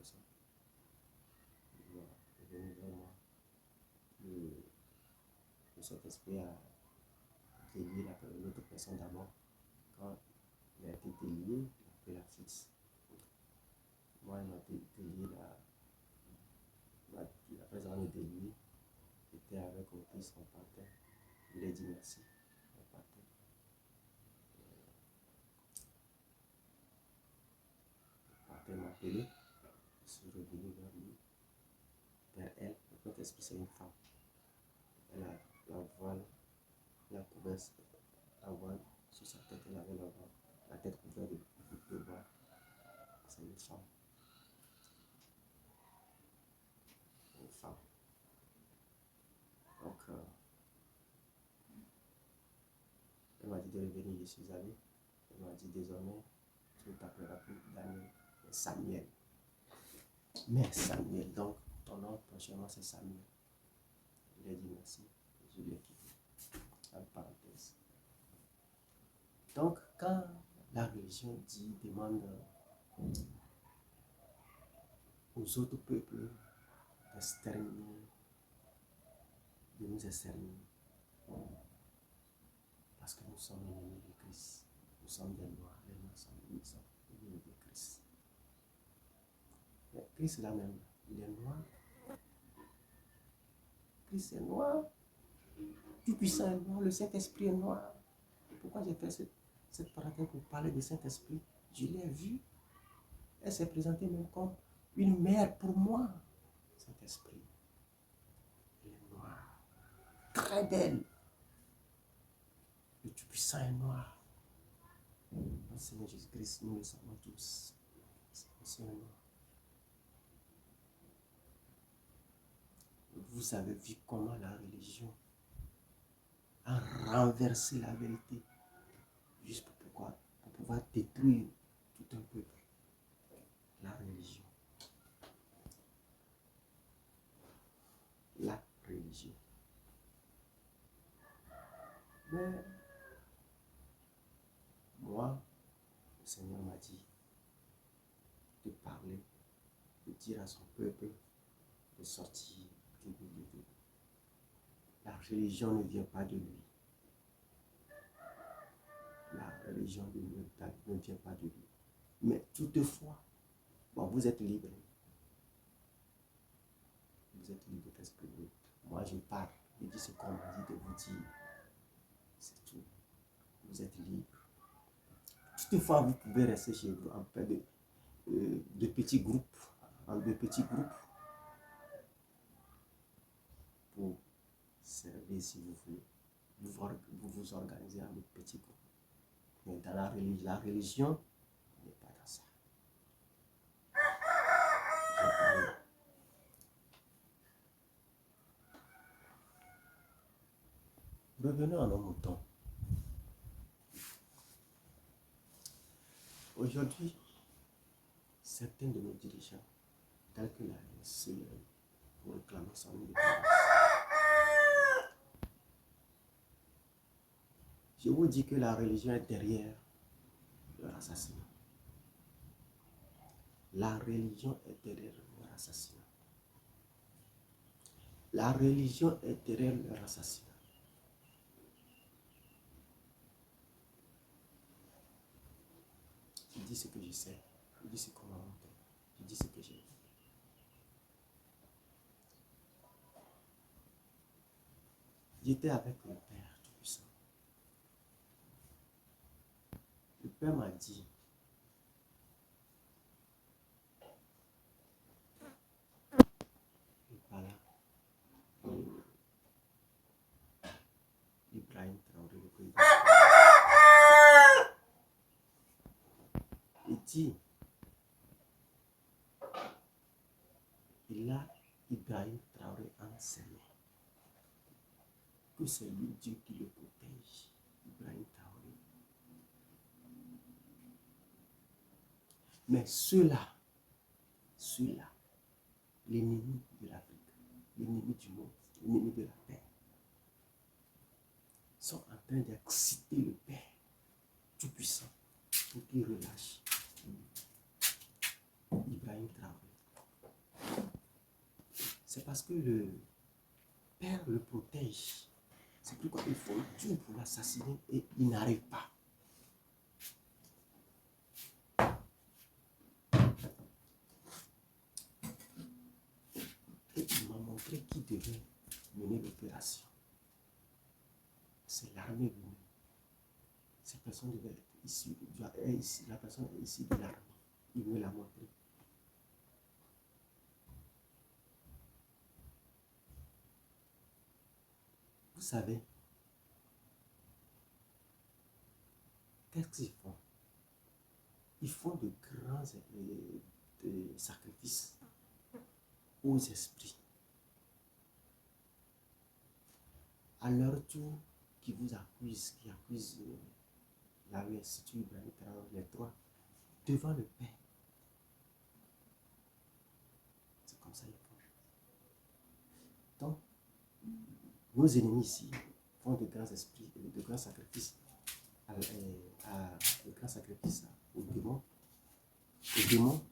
ça. Voilà, est venu vers moi. Le Saint-Esprit a délié l'autre personne d'abord. Quand il a été délié, il a pris la fuite. Moi, il m'a délié après avoir été délié, j'étais avec mon fils, on partait. Il a dit merci, on partait. Il m'a appelé, je suis revenu vers lui, vers elle. Le Saint-Esprit, c'est une femme. Elle a la voile, la couverte, la voile sur sa tête, elle avait la tête couverte de voile. C'est une femme. Une femme. Donc, elle m'a dit de revenir, je suis allé. Elle m'a dit désormais, tu ne t'appelleras plus Daniel, mais Samuel. Mais Samuel, donc ton nom prochainement c'est Samuel. Il a dit merci, je l'ai quitté. En parenthèse. Donc, quand la religion demande aux autres peuples d'exterminer, de nous exterminer, parce que nous sommes ennemis de Christ, nous sommes des Noirs, les Noirs sont ennemis de Christ. Mais Christ là-même, il est noir. Christ est noir. Tout puissant est noir, le Saint-Esprit est noir. Pourquoi j'ai fait cette parenthèse pour parler du Saint-Esprit? Je l'ai vu. Elle s'est présentée même comme une mère pour moi. Saint-Esprit. Elle est noire. Très belle. Le Tout-Puissant est noir. Notre Seigneur Jésus-Christ, nous le savons tous. C'est un noir. Vous avez vu comment la religion a renversé la vérité. Juste pour pouvoir détruire tout un peuple. La religion. La religion. Mais moi, le Seigneur m'a dit de parler, de dire à son peuple de sortir du milieu de lui. La religion ne vient pas de lui. La religion ne vient pas de lui. Mais toutefois, bon, vous êtes libre. Vous êtes libre d'exprimer. Moi, je parle. Je dis ce qu'on m'a dit de vous dire. C'est tout. Vous êtes libre. Toutefois, vous pouvez rester chez vous en paix de petits groupes. En de petits groupes. Pour servir si vous voulez. Vous vous organisez en de petits groupes. Mais dans la religion, on n'est pas dans ça. Revenons à nos moutons. Aujourd'hui, certains de nos dirigeants, tels que la NCE, pour réclamer son indépendance. Je vous dis que la religion est derrière leur assassinat. La religion est derrière leur assassinat. La religion est derrière leur assassinat. Je dis ce que je sais. Je dis ce qu'on m'a montré. Je dis ce que j'ai vu. J'étais avec le Père Tout-Puissant. Le Père m'a dit, il parla d'Ibrahim Traoré, le président. Il dit, il a Ibrahim Traoré enseigné que c'est lui Dieu qui le protège. Ibrahim Traoré. Mais ceux-là, l'ennemi de l'Afrique, l'ennemi du monde, l'ennemi de la terre, sont en train d'exciter le Père Tout-Puissant pour qu'il relâche Ibrahim Traoré. c'est parce que le Père le protège. C'est pourquoi ils font tout pour l'assassiner et il n'arrive pas. Et il m'a montré qui devait mener l'opération. C'est l'armée lui-même. Cette personne devait être issue, la personne est issue de l'armée. Il me l'a montré. Vous savez, qu'est-ce qu'ils font? Ils font de grands sacrifices aux esprits. À leur tour, qui vous accusent, qui accusent l'Institut Ibrahim Traoré, les trois, devant le Père. C'est comme ça qu'ils font. Donc, nos ennemis ici font de grands esprits, de grands sacrifices de grands sacrifices aux démons. Les démons,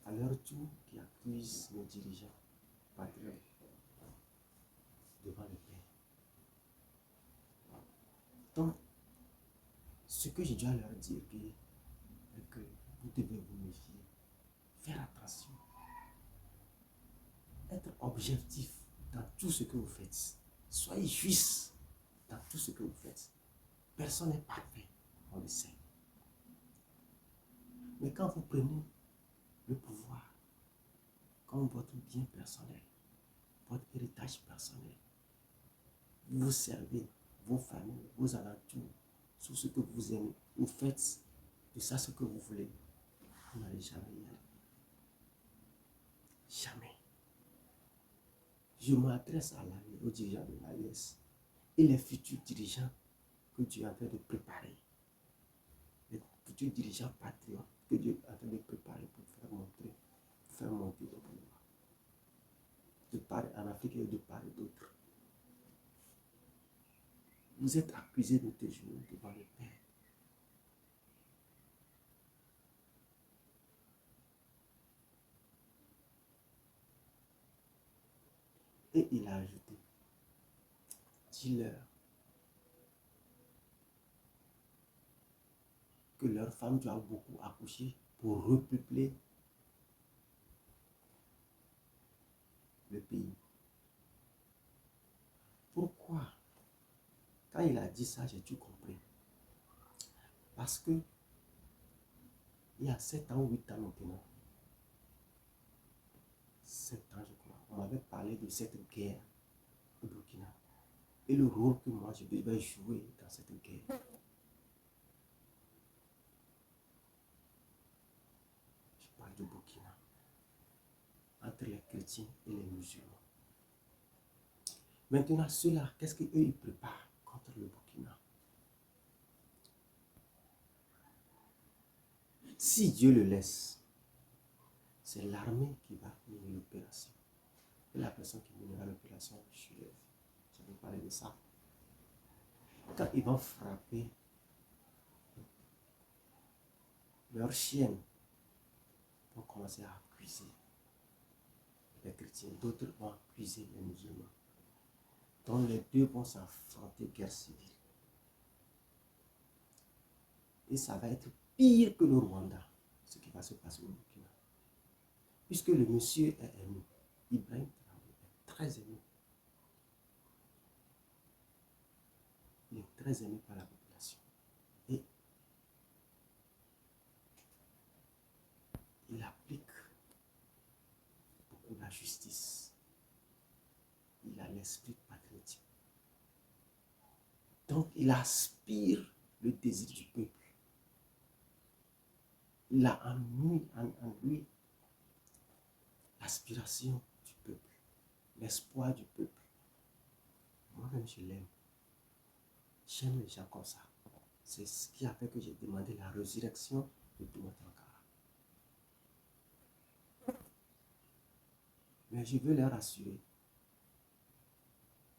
à leur tour, qui accusent nos dirigeants patriotes devant le Père. Donc, ce que je dois leur dire, est que vous devez vous méfier, faire attention, être objectif dans tout ce que vous faites. Soyez juste dans tout ce que vous faites. Personne n'est parfait, on le sait. Mais quand vous prenez le pouvoir comme votre bien personnel, votre héritage personnel, vous servez vos familles, vos alentours, sur ce que vous aimez, vous faites de ça ce que vous voulez, vous n'allez jamais y aller. Jamais. Je m'adresse aux dirigeants de l'AES et les futurs dirigeants que Dieu est en train de préparer. Les futurs dirigeants patriotes que Dieu est en train de préparer pour faire monter au pouvoir. De part en Afrique et de part et d'autre. Vous êtes accusés de tes genoux devant le Père. Et il a ajouté, dis-leur que leurs femmes doivent beaucoup accoucher pour repeupler le pays. Pourquoi? Quand il a dit ça, j'ai tout compris. Parce que il y a 7 ans ou 8 ans maintenant, 7 ans je crois, on m'avait parlé de cette guerre au Burkina et le rôle que moi je devais jouer dans cette guerre. Je parle du Burkina, entre les chrétiens et les musulmans. Maintenant, ceux-là, qu'est-ce qu'eux ils préparent contre le Burkina? Si Dieu le laisse, c'est l'armée qui va mener l'opération. Et la personne qui menera l'opération, je vais parler de ça. Quand ils vont frapper, leurs chiennes vont commencer à accuser les chrétiens, d'autres vont accuser les musulmans. Donc les deux vont s'affronter, guerre civile. Et ça va être pire que le Rwanda, ce qui va se passer au Burkina. Puisque le monsieur est aimé, Ibrahim Traoré est très aimé. Il est très aimé par la population. Et il applique beaucoup la justice. Il a l'esprit patriotique. Donc il aspire le désir du peuple. Il a en lui l'aspiration du peuple, l'espoir du peuple. Moi-même, je l'aime. J'aime les gens comme ça. C'est ce qui a fait que j'ai demandé la résurrection de Thomas Sankara. Mais je veux leur assurer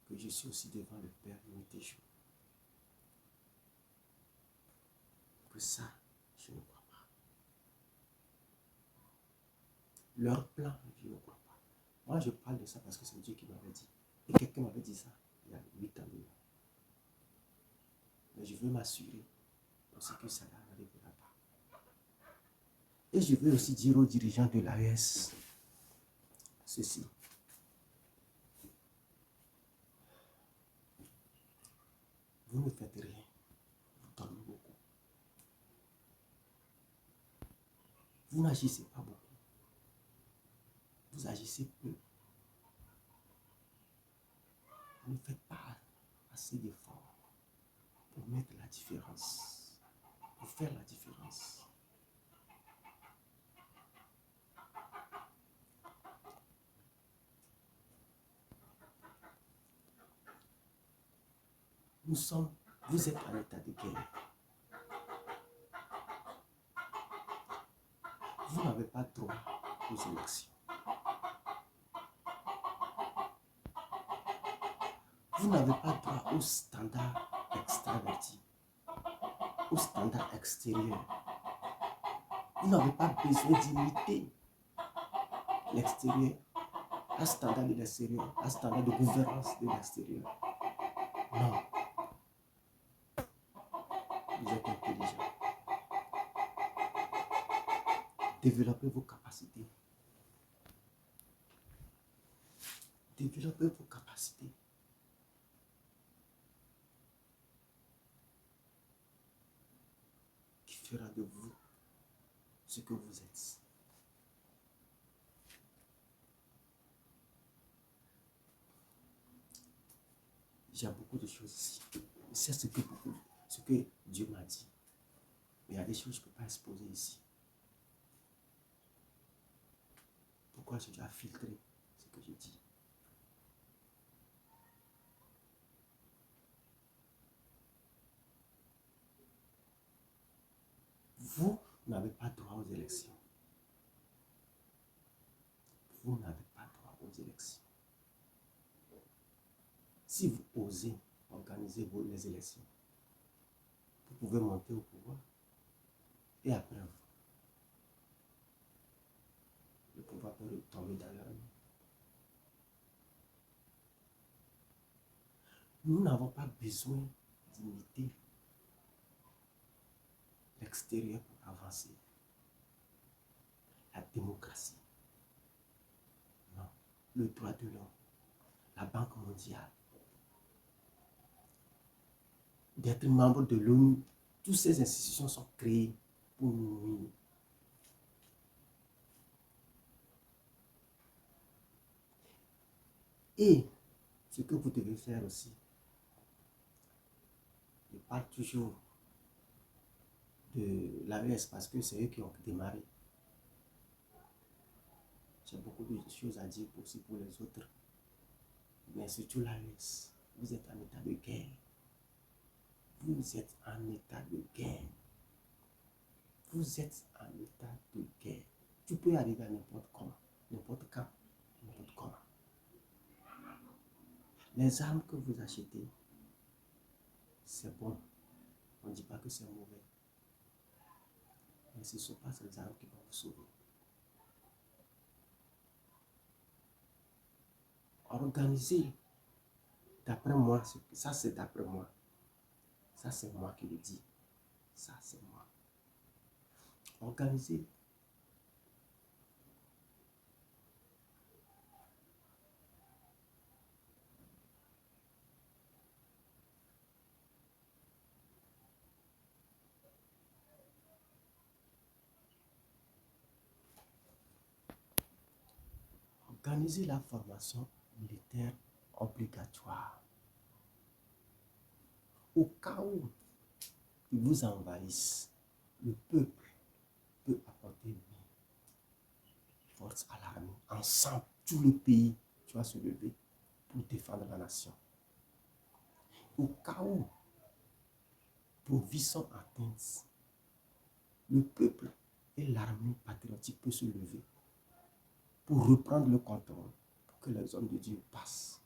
que je suis aussi devant le Père nuit et jour. Que ça, je ne crois pas. Leur plan, je ne crois pas. Moi, je parle de ça parce que c'est Dieu qui m'avait dit. Et quelqu'un m'avait dit ça il y a 8 ans déjà. Mais je veux m'assurer aussi que ça n'arrivera pas. Et je veux aussi dire aux dirigeants de l'AES ceci. Vous ne faites rien. Vous dormez beaucoup. Vous n'agissez pas beaucoup. Vous agissez peu. Vous ne faites pas assez d'efforts pour mettre la différence, pour faire la différence. Vous êtes en état de guerre. Vous n'avez pas droit aux élections. Vous n'avez pas droit aux standards extravertis, aux standards extérieurs. Vous n'avez pas besoin d'imiter l'extérieur, un standard de l'extérieur, un standard de gouvernance de l'extérieur. Non. Vous êtes intelligent. Développez vos capacités. Développez vos capacités. Qui fera de vous ce que vous êtes. J'ai beaucoup de choses ici. C'est ce que Dieu m'a dit. Mais il y a des choses que je ne peux pas exposer ici. Pourquoi je dois filtrer ce que je dis? Vous n'avez pas droit aux élections. Vous n'avez pas droit aux élections. Si vous osez organiser les élections, vous pouvez monter au pouvoir. Et après, le pouvoir peut tomber dans leur main. Nous n'avons pas besoin d'imiter l'extérieur pour avancer. La démocratie, non. Le droit de l'homme, la Banque mondiale, d'être membre de l'ONU, toutes ces institutions sont créées pour nous nuire. Et ce que vous devez faire aussi, je parle toujours de l'AES parce que c'est eux qui ont démarré. J'ai beaucoup de choses à dire aussi pour les autres. Mais surtout l'AES, vous êtes en état de guerre. Vous êtes en état de guerre. Vous êtes en état de guerre. Tu peux arriver à n'importe comment, n'importe quand, n'importe comment. Les armes que vous achetez, c'est bon. On ne dit pas que c'est mauvais. Mais ce ne sont pas ces armes qui vont vous sauver. Organisez, d'après moi, ça c'est d'après moi. Ça c'est moi qui le dis. Ça c'est moi. Organisez. Organisez la formation militaire obligatoire. Au cas où ils vous envahissent, le peuple peut apporter une force à l'armée. Ensemble, tout le pays doit se lever pour défendre la nation. Au cas où vos vies sont atteintes, le peuple et l'armée patriotique peuvent se lever pour reprendre le contrôle, pour que les hommes de Dieu passent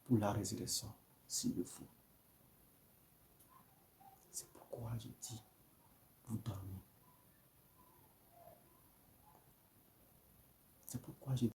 pour la résurrection, s'il le faut. C'est pourquoi je dis, vous dormez. C'est pourquoi je